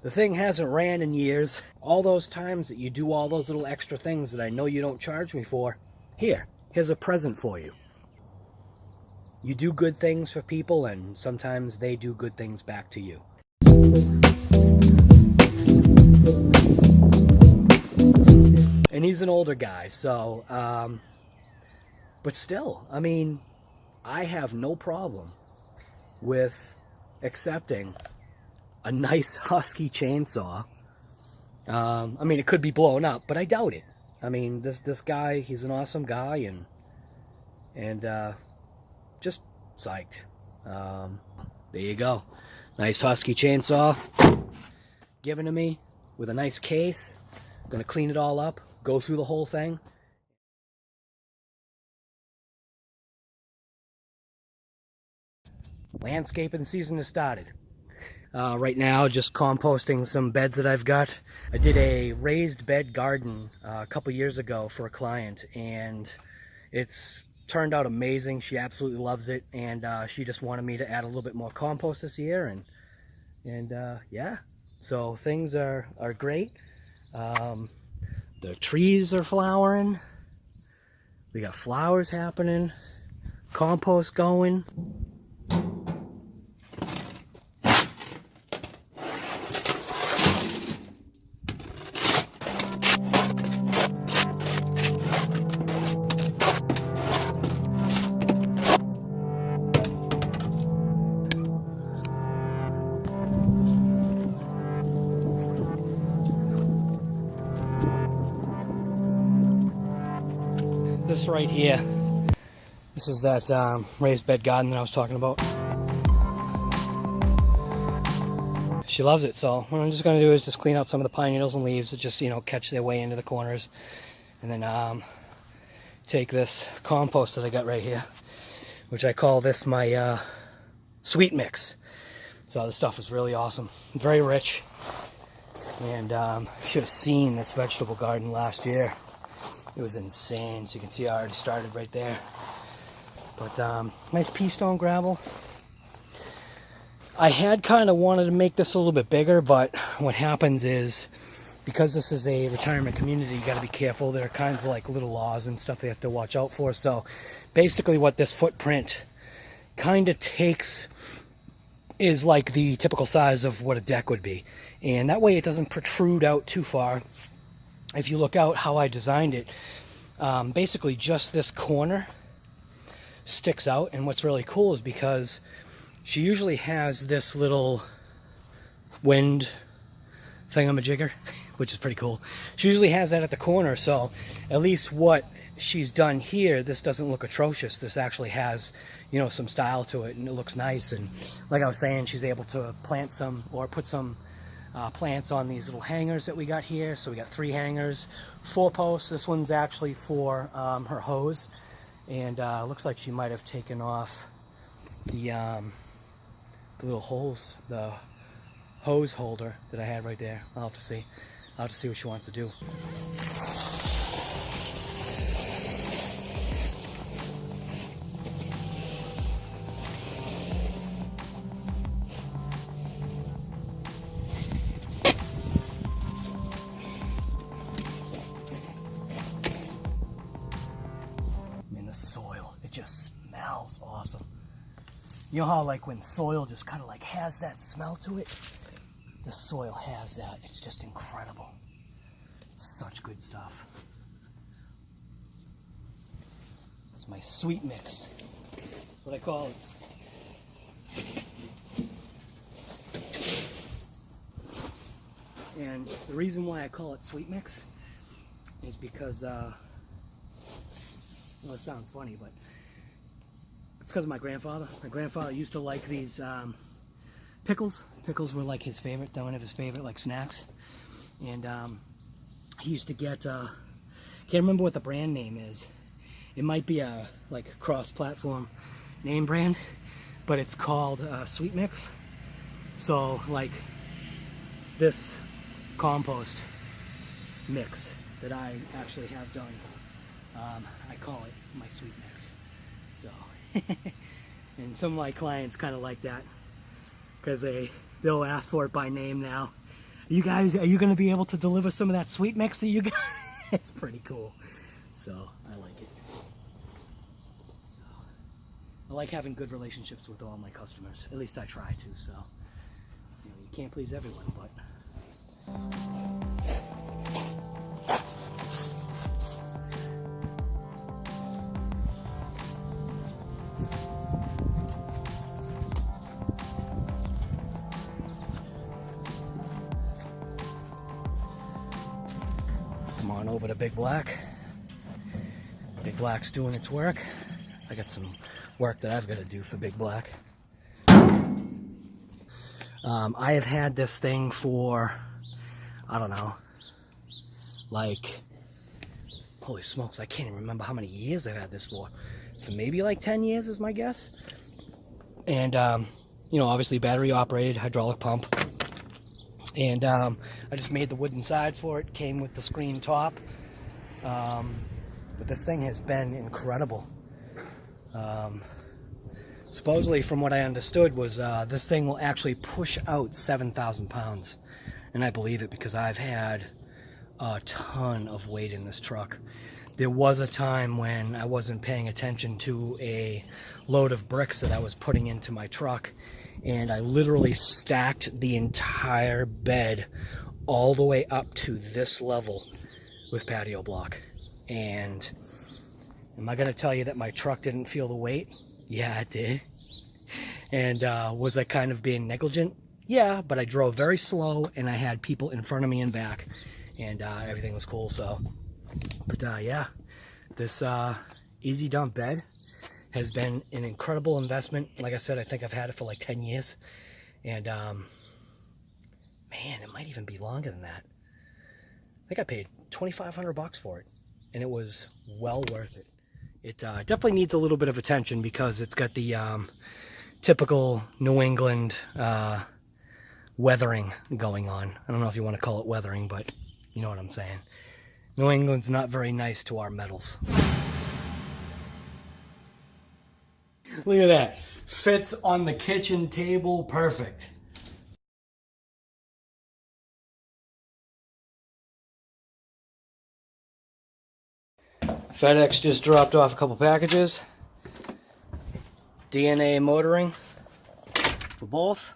The thing hasn't ran in years. All those times that you do all those little extra things that I know you don't charge me for, here's a present for you. You do good things for people, and sometimes they do good things back to you. And he's an older guy, so, but still, I mean, I have no problem with accepting a nice Husky chainsaw. I mean, it could be blown up, but I doubt it. I mean, this guy, he's an awesome guy, and just psyched. There you go. Nice Husky chainsaw given to me with a nice case. Gonna clean it all up, go through the whole thing. Landscaping season has started. Right now, just composting some beds that I've got. I did a raised bed garden a couple years ago for a client, and it's turned out amazing. She absolutely loves it, and she just wanted me to add a little bit more compost this year, and yeah, so things are great. The trees are flowering. We got flowers happening, compost going. This right here, this is that raised bed garden that I was talking about. She loves it, so what I'm just going to do is just clean out some of the pine needles and leaves that just, you know, catch their way into the corners. And then take this compost that I got right here, which I call this my Sweetmix. So this stuff is really awesome, very rich. And should have seen this vegetable garden last year. It was insane. So you can see I already started right there. But nice pea stone gravel. I had kind of wanted to make this a little bit bigger, but what happens is, because this is a retirement community, you got to be careful. There are kinds of like little laws and stuff they have to watch out for. So basically what this footprint kind of takes is like the typical size of what a deck would be. And that way it doesn't protrude out too far. If you look out how I designed it, basically just this corner sticks out. And what's really cool is because she usually has this little wind thingamajigger, which is pretty cool. She usually has that at the corner, so at least what she's done here, this doesn't look atrocious. This actually has, you know, some style to it, and it looks nice. And like I was saying, she's able to plant some, or put some plants on these little hangers that we got here. So we got 3 hangers, 4 posts. This one's actually for her hose, and looks like she might have taken off the little holes, the hose holder that I had right there. I'll have to see what she wants to do. The soil, it just smells awesome. You know how like when soil just kind of like has that smell to it? The soil has that. It's just incredible. It's such good stuff. It's my Sweetmix. That's what I call it. And the reason why I call it Sweetmix is because well, it sounds funny, but it's because of my grandfather. My grandfather used to like these pickles. Pickles were like his favorite, one of his favorite like snacks. And he used to get, can't remember what the brand name is. It might be a like cross-platform name brand, but it's called Sweetmix. So like this compost mix that I actually have done, I call it my Sweetmix. So, and some of my clients kind of like that because they'll ask for it by name now. You guys, are you going to be able to deliver some of that Sweetmix that you got? It's pretty cool. So, I like it. So, I like having good relationships with all my customers. At least I try to, so. You know, you can't please everyone, but... Come on over to Big Black. Big Black's doing its work. I got some work that I've got to do for Big Black. I have had this thing for, I don't know, like, holy smokes, I can't even remember how many years I've had this for. So maybe like 10 years is my guess. And, you know, obviously battery operated, hydraulic pump. And I just made the wooden sides for it, came with the screen top. But this thing has been incredible. Supposedly, from what I understood, was this thing will actually push out 7,000 pounds. And I believe it because I've had a ton of weight in this truck. There was a time when I wasn't paying attention to a load of bricks that I was putting into my truck, and I literally stacked the entire bed all the way up to this level with patio block. And am I going to tell you that my truck didn't feel the weight? Yeah, it did. And was I kind of being negligent? Yeah, but I drove very slow, and I had people in front of me and back, and everything was cool. So, but yeah, this Easy Dump bed has been an incredible investment. Like I said, I think I've had it for like 10 years, and man, it might even be longer than that. I think I paid $2,500 for it, and it was well worth it. It definitely needs a little bit of attention because it's got the typical New England weathering going on. I don't know if you want to call it weathering, but you know what I'm saying. New England's not very nice to our metals. Look at that. Fits on the kitchen table perfect. FedEx just dropped off a couple packages. DNA motoring for both.